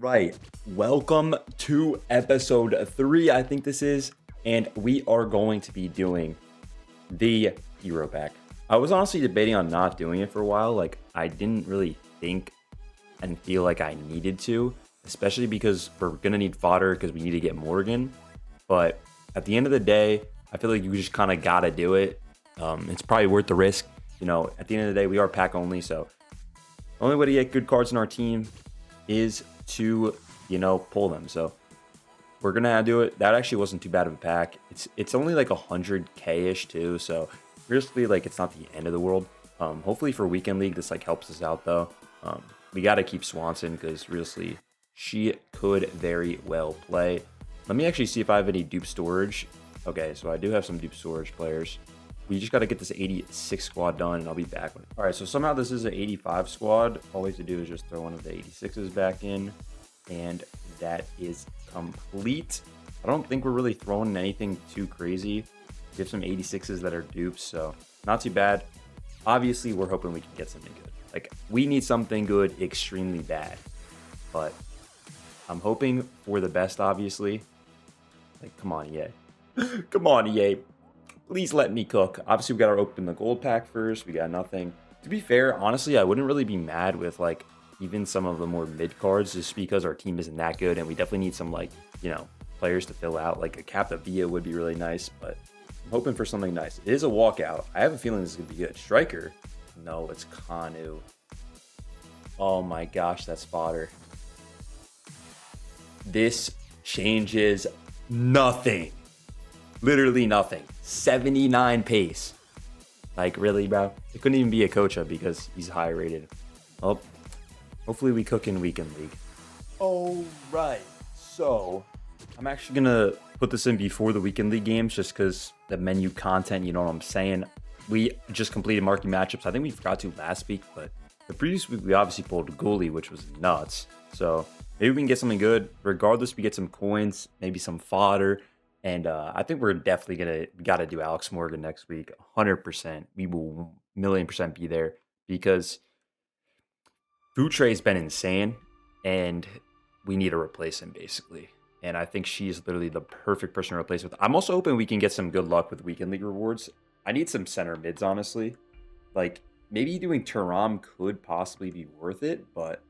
right, welcome to episode 3, I think this is, and we are going to be doing the hero pack. I was honestly debating on not doing it for a while. Like, I didn't really think and feel like I needed to, especially because we're gonna need fodder because we need to get Morgan. But at the end of the day, I feel like you just kind of gotta do it. It's probably worth the risk. You know, at the end of the day, we are pack only, so the only way to get good cards in our team is to, pull them. So we're gonna do it. That actually wasn't too bad of a pack. It's only like 100k-ish too, so realistically, like, it's not the end of the world. Hopefully for weekend league, this like helps us out though. We gotta keep Swanson because realistically, she could very well play. Let me actually see if I have any dupe storage. Okay, so I do have some dupe storage players. We just got to get this 86 squad done, and I'll be back. All right, so somehow this is an 85 squad. All we have to do is just throw one of the 86s back in, and that is complete. I don't think we're really throwing anything too crazy. We have some 86s that are dupes, so not too bad. Obviously, we're hoping we can get something good. Like, we need something good extremely bad, but I'm hoping for the best, obviously. Like, come on, EA. Come on, EA. Please let me cook. Obviously, we got to open the gold pack first. We got nothing. To be fair, honestly, I wouldn't really be mad with, like, even some of the more mid cards just because our team isn't that good, and we definitely need some, like, players to fill out. Like, a Capta Via would be really nice, but I'm hoping for something nice. It is a walkout. I have a feeling this is going to be good. Striker? No, it's Kanu. Oh my gosh, that's fodder. This changes nothing. Literally nothing. 79 pace. Like, really, bro? It couldn't even be a Kocha because he's high rated. Well, hopefully we cook in weekend league. All right. So, I'm actually going to put this in before the weekend league games just because the menu content, you know what I'm saying? We just completed marquee matchups. I think we forgot to last week, but the previous week we obviously pulled Goalie, which was nuts. So, maybe we can get something good. Regardless, we get some coins, maybe some fodder. And I think we're definitely got to do Alex Morgan next week. 100%. We will million% be there because Boutray's been insane and we need to replace him basically. And I think she's literally the perfect person to replace with. I'm also hoping we can get some good luck with weekend league rewards. I need some center mids, honestly. Like, maybe doing Turam could possibly be worth it, but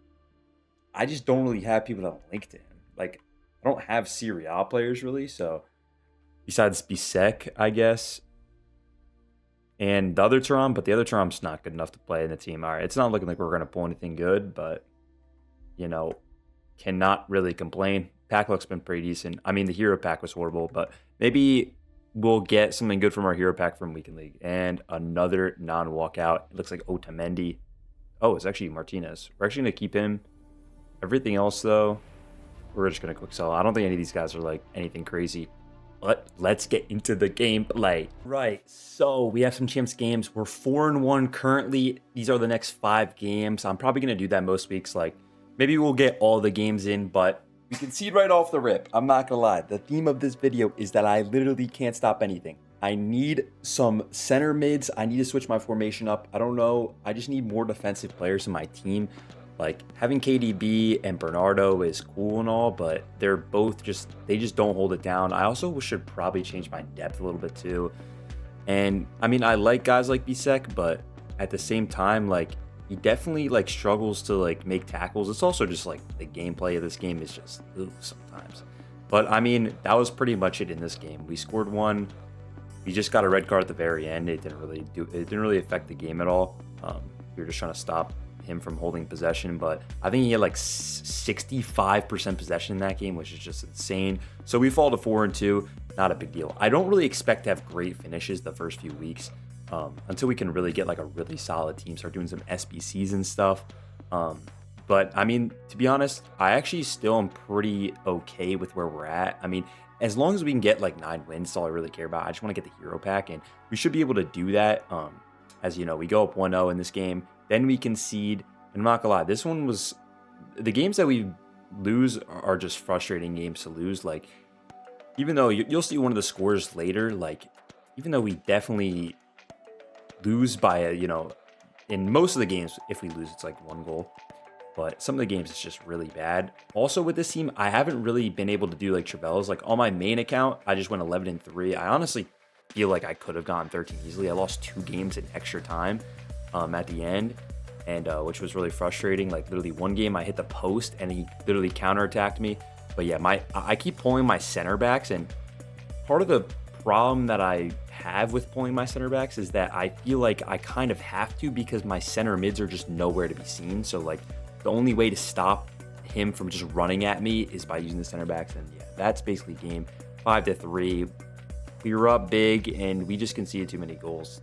I just don't really have people that link to him. Like, I don't have Serie A players really, so besides Bisek, I guess, and the other Turam, but the other Turam's not good enough to play in the team. All right, it's not looking like we're going to pull anything good, but, cannot really complain. Pack looks been pretty decent. I mean, the hero pack was horrible, but maybe we'll get something good from our hero pack from Weekend League. And another non-walkout. It looks like Otamendi. Oh, it's actually Martinez. We're actually going to keep him. Everything else, though, we're just going to quick sell. I don't think any of these guys are, like, anything crazy. But let's get into the gameplay. Right, so we have some champs games. We're 4-1 currently. These are the next 5 games. I'm probably going to do that most weeks. Like, maybe we'll get all the games in, but we concede right off the rip. I'm not going to lie. The theme of this video is that I literally can't stop anything. I need some center mids. I need to switch my formation up. I don't know. I just need more defensive players in my team. Like, having KDB and Bernardo is cool and all, but they're both they just don't hold it down. I also should probably change my depth a little bit too. And I mean, I like guys like Bisek, but at the same time, like, he definitely like struggles to like make tackles. It's also just like the gameplay of this game is just sometimes. But I mean, that was pretty much it in this game. We scored one. We just got a red card at the very end. It didn't really affect the game at all. We were just trying to stop him from holding possession, but I think he had like 65% possession in that game, which is just insane. So we fall to 4-2. Not a big deal. I don't really expect to have great finishes the first few weeks until we can really get like a really solid team, start doing some SBCs and stuff. But I mean, to be honest, I actually still am pretty okay with where we're at. I mean, as long as we can get like 9 wins, that's all I really care about. I just want to get the hero pack, and we should be able to do that. As you know, we go up 1-0 in this game. Then we concede. And I'm not gonna lie, this one was the games that we lose are just frustrating games to lose. Like, even though you'll see one of the scores later, like, even though we definitely lose by in most of the games, if we lose, it's like 1 goal. but some of the games it's just really bad. Also with this team, I haven't really been able to do like Travellas. Like on my main account, I just went 11-3. I honestly feel like I could have gotten 13 easily. I lost 2 games in extra time at the end, and which was really frustrating. Like literally one game I hit the post and he literally counterattacked me. But yeah, I keep pulling my center backs, and part of the problem that I have with pulling my center backs is that I feel like I kind of have to, because my center mids are just nowhere to be seen. So like the only way to stop him from just running at me is by using the center backs. And yeah, that's basically game 5-3. We were up big and we just conceded too many goals.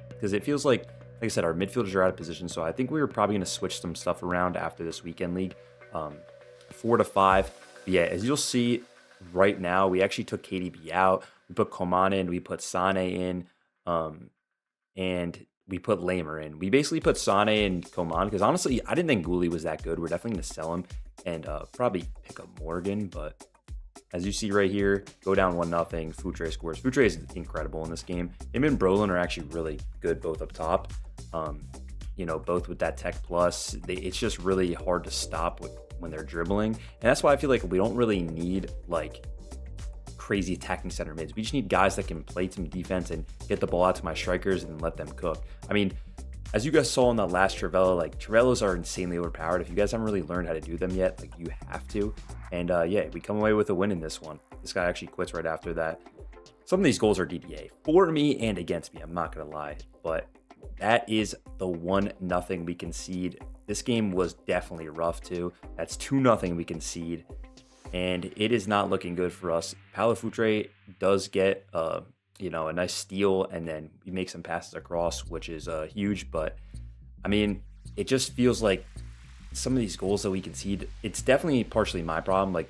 Because it feels like I said, our midfielders are out of position. So I think we were probably going to switch some stuff around after this weekend league. 4-5. But yeah, as you'll see right now, we actually took KDB out. We put Coman in, we put Sane in, and we put Lamer in. We basically put Sane and Coman because honestly, I didn't think Gulli was that good. We're definitely going to sell him and probably pick up Morgan. But as you see right here, go down 1-0. Futre scores. Futre is incredible in this game. Him and Brolin are actually really good both up top. You know, both with that Tech Plus. It's just really hard to stop when they're dribbling. And that's why I feel like we don't really need like crazy attacking center mids. We just need guys that can play some defense and get the ball out to my strikers and let them cook. I mean, as you guys saw in that last Travella, like Travellas are insanely overpowered. If you guys haven't really learned how to do them yet, like you have to. And yeah, we come away with a win in this one. This guy actually quits right after that. Some of these goals are DDA for me and against me, I'm not gonna lie, but that is the 1-0 we concede. This game was definitely rough too. That's 2-0 we concede, and it is not looking good for us. Paulo Futre does get you know, a nice steal, and then we make some passes across, which is huge. But I mean, it just feels like some of these goals that we concede, it's definitely partially my problem. Like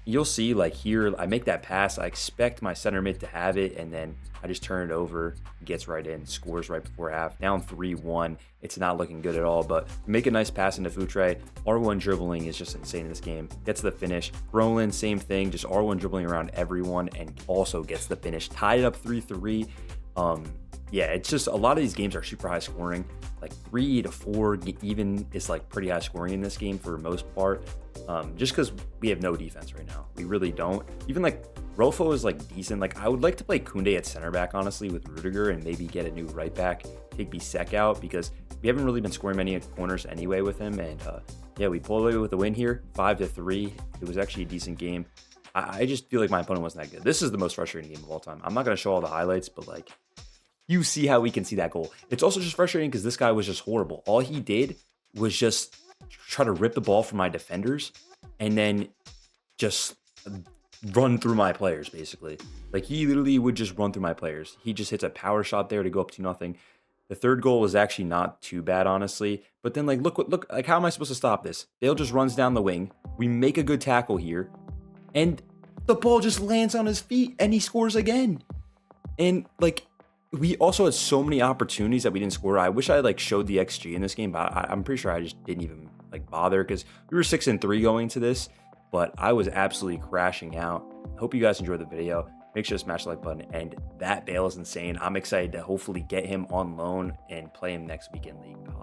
you'll see, like here, I make that pass, I expect my center mid to have it, and then I just turn it over, gets right in, scores right before half, down 3-1. It's not looking good at all, but make a nice pass into Futre. R1 dribbling is just insane in this game. Gets the finish. Brolin, same thing, just R1 dribbling around everyone and also gets the finish. Tied it up 3-3. Yeah, it's just a lot of these games are super high scoring. Like 3-4 even is like pretty high scoring in this game for the most part. Just because we have no defense right now. We really don't. Even like Rofo is like decent. Like I would like to play Koundé at center back, honestly, with Rudiger, and maybe get a new right back, take Bisek out, because we haven't really been scoring many corners anyway with him. And yeah, we pulled away with a win here, 5-3. It was actually a decent game. I just feel like my opponent wasn't that good. This is the most frustrating game of all time. I'm not going to show all the highlights, but like you see how we can see that goal. It's also just frustrating because this guy was just horrible. All he did was just try to rip the ball from my defenders and then just run through my players, basically. Like he literally would just run through my players. He just hits a power shot there to go up 2-0. The third goal was actually not too bad, honestly. But then like look, like how am I supposed to stop this? Bale just runs down the wing. We make a good tackle here, and the ball just lands on his feet and he scores again. And like we also had so many opportunities that we didn't score. I wish I like showed the XG in this game, but I'm pretty sure I just didn't even like bother because we were 6-3 going to this, but I was absolutely crashing out. Hope you guys enjoyed the video. Make sure to smash the like button, and that Bale is insane. I'm excited to hopefully get him on loan and play him next weekend league.